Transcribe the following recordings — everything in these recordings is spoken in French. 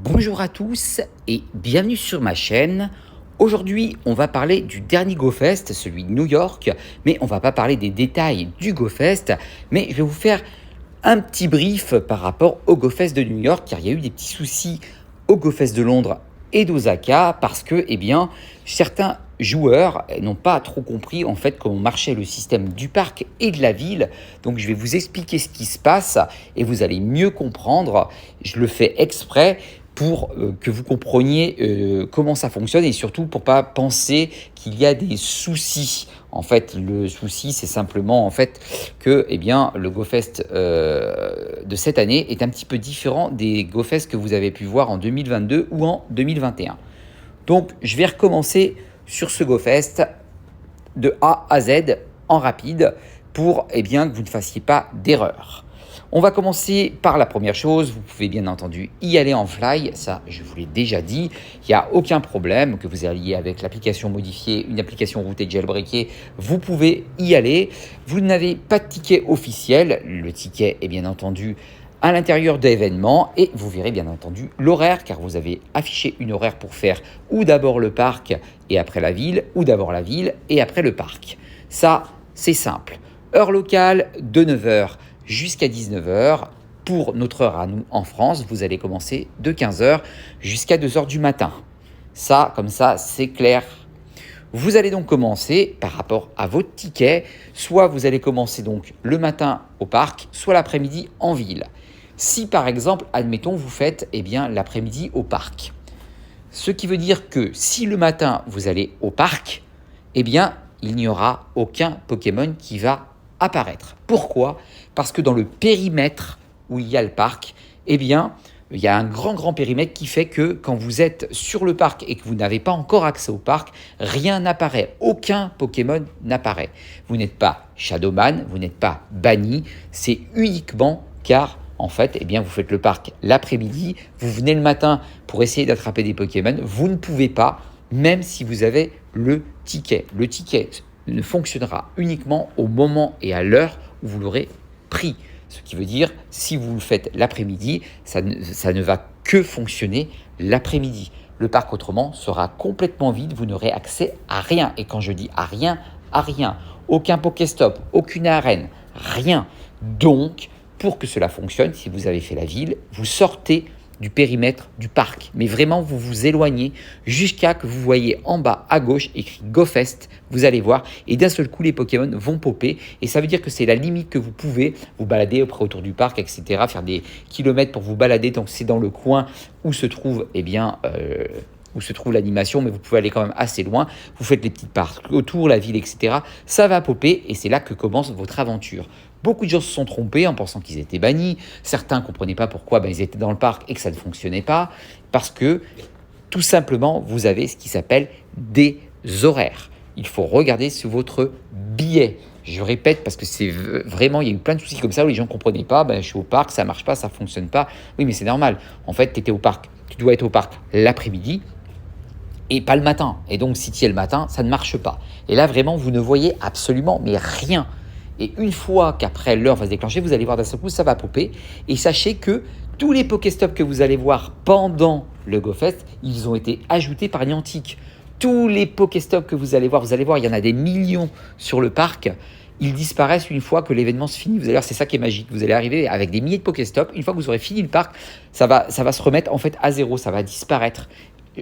Bonjour à tous et bienvenue sur ma chaîne. Aujourd'hui, on va parler du dernier GoFest, celui de New York, mais on va pas parler des détails du GoFest, mais je vais vous faire un petit brief par rapport au GoFest de New York, car il y a eu des petits soucis au GoFest de Londres et d'Osaka parce que, certains joueurs n'ont pas trop compris en fait comment marchait le système du parc et de la ville. Donc, je vais vous expliquer ce qui se passe et vous allez mieux comprendre. Je le fais exprès pour que vous compreniez comment ça fonctionne et surtout pour pas penser qu'il y a des soucis. En fait, le souci, c'est simplement en fait que le GoFest de cette année est un petit peu différent des GoFest que vous avez pu voir en 2022 ou en 2021. Donc, je vais recommencer sur ce GoFest de A à Z en rapide pour que vous ne fassiez pas d'erreur. On va commencer par la première chose. Vous pouvez bien entendu y aller en fly. Ça, je vous l'ai déjà dit. Il n'y a aucun problème que vous alliez avec l'application modifiée, une application routée jailbreakée. Vous pouvez y aller. Vous n'avez pas de ticket officiel. Le ticket est bien entendu à l'intérieur de l'événement et vous verrez bien entendu l'horaire car vous avez affiché une horaire pour faire ou d'abord le parc et après la ville ou d'abord la ville et après le parc. Ça, c'est simple. Heure locale de 9h jusqu'à 19h. Pour notre heure à nous en France, vous allez commencer de 15h jusqu'à 2h du matin. Ça, comme ça, c'est clair. Vous allez donc commencer par rapport à votre ticket. Soit vous allez commencer donc le matin au parc, soit l'après-midi en ville. Si par exemple, admettons, vous faites l'après-midi au parc. Ce qui veut dire que si le matin vous allez au parc, il n'y aura aucun Pokémon qui va apparaître. Pourquoi ? Parce que dans le périmètre où il y a le parc, il y a un grand périmètre qui fait que quand vous êtes sur le parc et que vous n'avez pas encore accès au parc, rien n'apparaît, aucun Pokémon n'apparaît. Vous n'êtes pas Shadowman, vous n'êtes pas banni, c'est uniquement car en fait, vous faites le parc l'après-midi, vous venez le matin pour essayer d'attraper des Pokémon, vous ne pouvez pas, même si vous avez le ticket. Le ticket ne fonctionnera uniquement au moment et à l'heure où vous l'aurez pris. Ce qui veut dire, si vous le faites l'après-midi, ça ne va que fonctionner l'après-midi. Le parc autrement sera complètement vide, vous n'aurez accès à rien. Et quand je dis à rien, aucun Pokéstop, aucune arène, rien. Donc, pour que cela fonctionne, si vous avez fait la ville, vous sortez du périmètre du parc. Mais vraiment, vous vous éloignez jusqu'à que vous voyez en bas à gauche écrit GoFest. Vous allez voir et d'un seul coup, les Pokémon vont popper. Et ça veut dire que c'est la limite que vous pouvez vous balader autour du parc, etc. Faire des kilomètres pour vous balader. Donc, c'est dans le coin où se trouve où se trouve l'animation, mais vous pouvez aller quand même assez loin. Vous faites les petites parcs autour, la ville, etc. Ça va popper et c'est là que commence votre aventure. Beaucoup de gens se sont trompés en pensant qu'ils étaient bannis. Certains ne comprenaient pas pourquoi ils étaient dans le parc et que ça ne fonctionnait pas. Parce que, tout simplement, vous avez ce qui s'appelle des horaires. Il faut regarder sur votre billet. Je répète parce que c'est vraiment, il y a eu plein de soucis comme ça où les gens ne comprenaient pas. Je suis au parc, ça ne marche pas, ça ne fonctionne pas. Oui, mais c'est normal. En fait, tu étais au parc. Tu dois être au parc l'après-midi et pas le matin. Et donc, si tu y es le matin, ça ne marche pas. Et là, vraiment, vous ne voyez absolument mais rien. Et une fois qu'après l'heure va se déclencher, vous allez voir d'un seul coup, ça va popper. Et sachez que tous les Pokéstops que vous allez voir pendant le GoFest, ils ont été ajoutés par Niantic. Tous les Pokéstops que vous allez voir, il y en a des millions sur le parc. Ils disparaissent une fois que l'événement se finit. Vous allez voir, c'est ça qui est magique. Vous allez arriver avec des milliers de Pokéstops. Une fois que vous aurez fini le parc, ça va se remettre en fait à zéro. Ça va disparaître.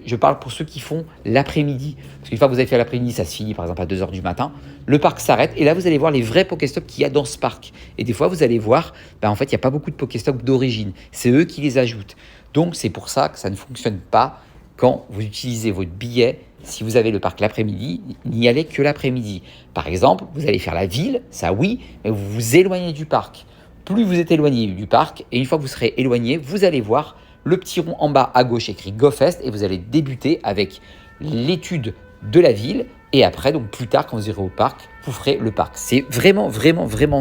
Je parle pour ceux qui font l'après-midi. Parce qu'une fois que vous avez fait l'après-midi, ça se finit par exemple à 2h du matin. Le parc s'arrête et là, vous allez voir les vrais Pokéstops qu'il y a dans ce parc. Et des fois, vous allez voir, en fait, il n'y a pas beaucoup de Pokéstops d'origine. C'est eux qui les ajoutent. Donc, c'est pour ça que ça ne fonctionne pas quand vous utilisez votre billet. Si vous avez le parc l'après-midi, n'y allez que l'après-midi. Par exemple, vous allez faire la ville, ça oui, mais vous vous éloignez du parc. Plus vous êtes éloigné du parc, et une fois que vous serez éloigné, vous allez voir le petit rond en bas à gauche écrit GoFest et vous allez débuter avec l'étude de la ville et après, donc plus tard, quand vous irez au parc, vous ferez le parc. C'est vraiment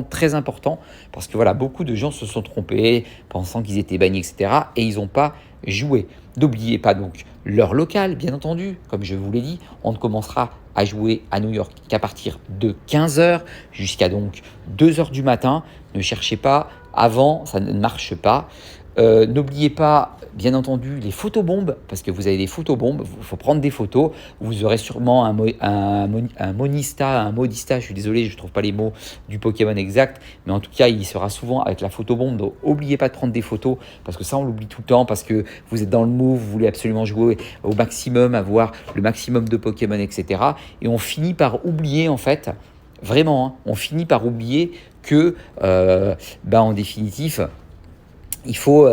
très important parce que voilà, beaucoup de gens se sont trompés pensant qu'ils étaient bannis, etc. et ils n'ont pas joué. N'oubliez pas donc l'heure locale, bien entendu, comme je vous l'ai dit, on ne commencera à jouer à New York qu'à partir de 15h jusqu'à donc 2h du matin. Ne cherchez pas, avant, ça ne marche pas. N'oubliez pas, bien entendu, les photobombes, parce que vous avez des photobombes, il faut prendre des photos. Vous aurez sûrement un monista, un modista, je suis désolé, je ne trouve pas les mots du Pokémon exact, mais en tout cas, il sera souvent avec la photobombe. Donc, n'oubliez pas de prendre des photos, parce que ça, on l'oublie tout le temps, parce que vous êtes dans le move, vous voulez absolument jouer au maximum, avoir le maximum de Pokémon, etc. Et on finit par oublier, en fait, vraiment, hein, on finit par oublier que, en définitive, il faut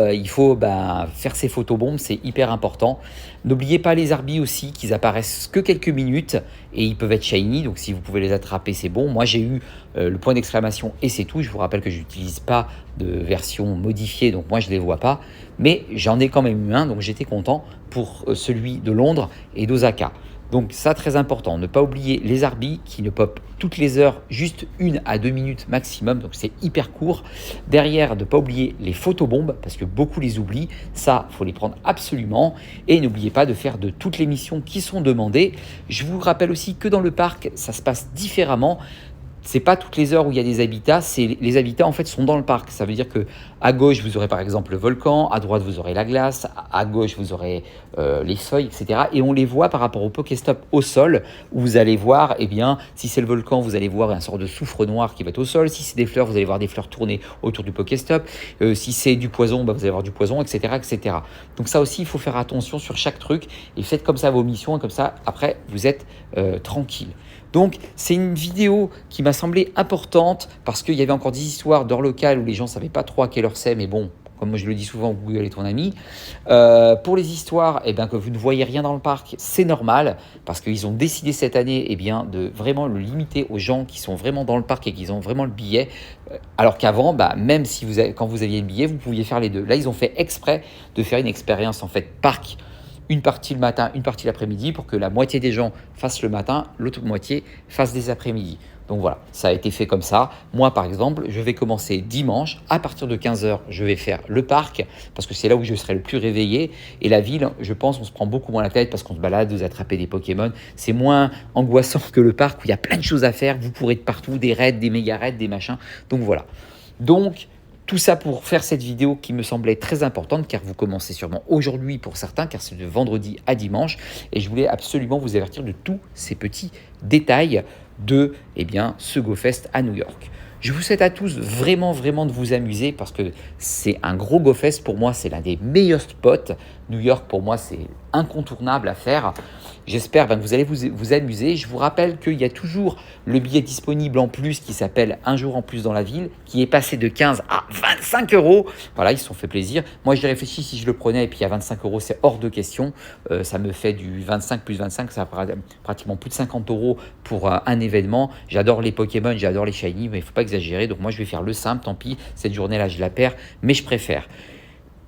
faire ces photobombes, c'est hyper important. N'oubliez pas les Arbis aussi, qu'ils apparaissent que quelques minutes et ils peuvent être shiny, donc si vous pouvez les attraper, c'est bon. Moi, j'ai eu le point d'exclamation et c'est tout. Je vous rappelle que je n'utilise pas de version modifiée, donc moi, je ne les vois pas. Mais j'en ai quand même eu un, donc j'étais content pour celui de Londres et d'Osaka. Donc ça, très important, ne pas oublier les Arbis qui ne popent toutes les heures, juste 1 à 2 minutes maximum, donc c'est hyper court. Derrière, ne pas oublier les photobombes, parce que beaucoup les oublient, ça, il faut les prendre absolument. Et n'oubliez pas de faire de toutes les missions qui sont demandées. Je vous rappelle aussi que dans le parc, ça se passe différemment. C'est pas toutes les heures où il y a des habitats, c'est les habitats en fait sont dans le parc. Ça veut dire que à gauche vous aurez par exemple le volcan, à droite vous aurez la glace, à gauche vous aurez les feuilles, etc. Et on les voit par rapport au Pokéstop au sol, où vous allez voir, eh bien, si c'est le volcan, vous allez voir un sort de soufre noir qui va être au sol. Si c'est des fleurs, vous allez voir des fleurs tourner autour du Pokéstop. Si c'est du poison, vous allez voir du poison, etc., etc. Donc ça aussi, il faut faire attention sur chaque truc et faites comme ça vos missions et comme ça après vous êtes tranquille. Donc, c'est une vidéo qui m'a semblé importante parce qu'il y avait encore des histoires d'heure locale où les gens ne savaient pas trop à quelle heure c'est, mais bon, comme moi je le dis souvent, Google est ton ami. Pour les histoires, que vous ne voyez rien dans le parc, c'est normal parce qu'ils ont décidé cette année de vraiment le limiter aux gens qui sont vraiment dans le parc et qui ont vraiment le billet. Alors qu'avant, même si quand vous aviez le billet, vous pouviez faire les deux. Là, ils ont fait exprès de faire une expérience en fait parc. Une partie le matin, une partie l'après-midi pour que la moitié des gens fassent le matin, l'autre moitié fasse des après-midi. Donc voilà, ça a été fait comme ça. Moi, par exemple, je vais commencer dimanche. À partir de 15 h, je vais faire le parc parce que c'est là où je serai le plus réveillé. Et la ville, je pense, on se prend beaucoup moins la tête parce qu'on se balade, vous attrapez des Pokémon. C'est moins angoissant que le parc où il y a plein de choses à faire. Vous pourrez de partout, des raids, des méga raids, des machins. Donc voilà. Donc, tout ça pour faire cette vidéo qui me semblait très importante car vous commencez sûrement aujourd'hui pour certains car c'est de vendredi à dimanche et je voulais absolument vous avertir de tous ces petits détails de ce GoFest à New York. Je vous souhaite à tous vraiment de vous amuser parce que c'est un gros GoFest. Pour moi, c'est l'un des meilleurs spots. New York, pour moi, c'est incontournable à faire. J'espère que vous allez vous amuser. Je vous rappelle qu'il y a toujours le billet disponible en plus qui s'appelle Un jour en plus dans la ville, qui est passé de 15 à 25 €. Voilà, ils se sont fait plaisir. Moi, j'ai réfléchi si je le prenais et puis à 25 €, c'est hors de question. Ça me fait du 25 plus 25, ça fera pratiquement plus de 50 € pour un événement. J'adore les Pokémon, j'adore les Shiny, mais il ne faut pas exagérer. Donc moi, je vais faire le simple, tant pis. Cette journée-là, je la perds, mais je préfère.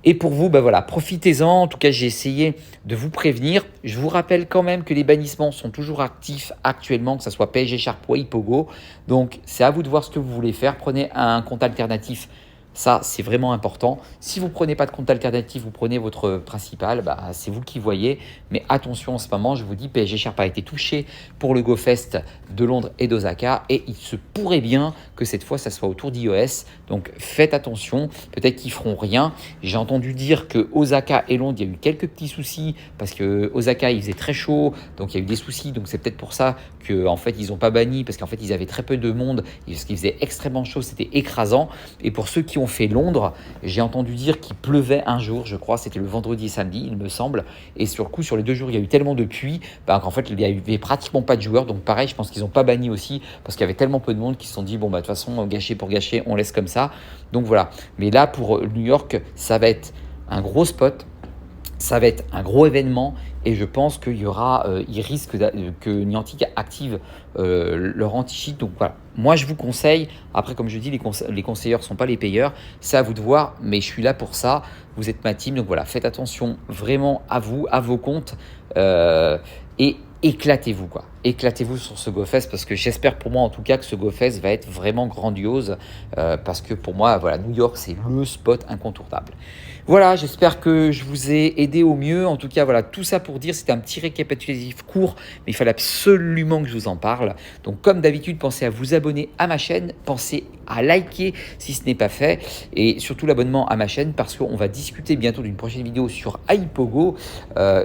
Et pour vous, profitez-en. En tout cas, j'ai essayé de vous prévenir. Je vous rappelle quand même que les bannissements sont toujours actifs actuellement, que ce soit PSG Sharp ou Pogo. Donc, c'est à vous de voir ce que vous voulez faire. Prenez un compte alternatif. Ça, c'est vraiment important. Si vous ne prenez pas de compte alternatif, vous prenez votre principal, c'est vous qui voyez. Mais attention, en ce moment, je vous dis, PSG Sharp a été touché pour le GoFest de Londres et d'Osaka. Et il se pourrait bien que cette fois, ça soit autour d'iOS. Donc, faites attention. Peut-être qu'ils ne feront rien. J'ai entendu dire que Osaka et Londres, il y a eu quelques petits soucis parce que Osaka, il faisait très chaud. Donc, il y a eu des soucis. Donc, c'est peut-être pour ça qu'en fait, ils n'ont pas banni parce qu'en fait, ils avaient très peu de monde. Parce qu'il faisait extrêmement chaud, c'était écrasant. Et pour ceux qui ont fait Londres, j'ai entendu dire qu'il pleuvait un jour, je crois, c'était le vendredi et samedi, il me semble. Et sur le coup, sur les 2 jours, il y a eu tellement de pluie qu'en fait, il n'y avait pratiquement pas de joueurs. Donc pareil, je pense qu'ils n'ont pas banni aussi parce qu'il y avait tellement peu de monde qu'ils se sont dit, de toute façon, gâcher pour gâcher, on laisse comme ça. Donc voilà. Mais là, pour New York, ça va être un gros spot. Ça va être un gros événement et je pense qu'il y aura, il risque que Niantic active leur anti-cheat. Donc voilà, moi je vous conseille, après comme je dis, les conseilleurs ne sont pas les payeurs, c'est à vous de voir, mais je suis là pour ça, vous êtes ma team, donc voilà, faites attention vraiment à vous, à vos comptes et éclatez-vous quoi. éclatez-vous sur ce GoFest parce que j'espère pour moi en tout cas que ce GoFest va être vraiment grandiose parce que pour moi, voilà, New York, c'est le spot incontournable. Voilà, j'espère que je vous ai aidé au mieux. En tout cas, voilà, tout ça pour dire, c'était un petit récapitulatif court, mais il fallait absolument que je vous en parle. Donc, comme d'habitude, pensez à vous abonner à ma chaîne, pensez à liker si ce n'est pas fait, et surtout l'abonnement à ma chaîne parce qu'on va discuter bientôt d'une prochaine vidéo sur iPogo,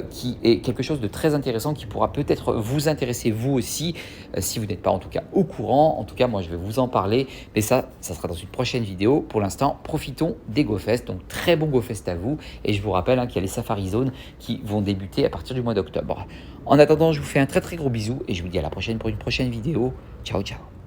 qui est quelque chose de très intéressant qui pourra peut-être vous intéresser vous aussi, si vous n'êtes pas en tout cas au courant. En tout cas, moi, je vais vous en parler, mais ça sera dans une prochaine vidéo. Pour l'instant, profitons des GoFest. Donc, très bon GoFest à vous, et je vous rappelle qu'il y a les Safari Zones qui vont débuter à partir du mois d'octobre. En attendant, je vous fais un très très gros bisou et je vous dis à la prochaine pour une prochaine vidéo. Ciao ciao.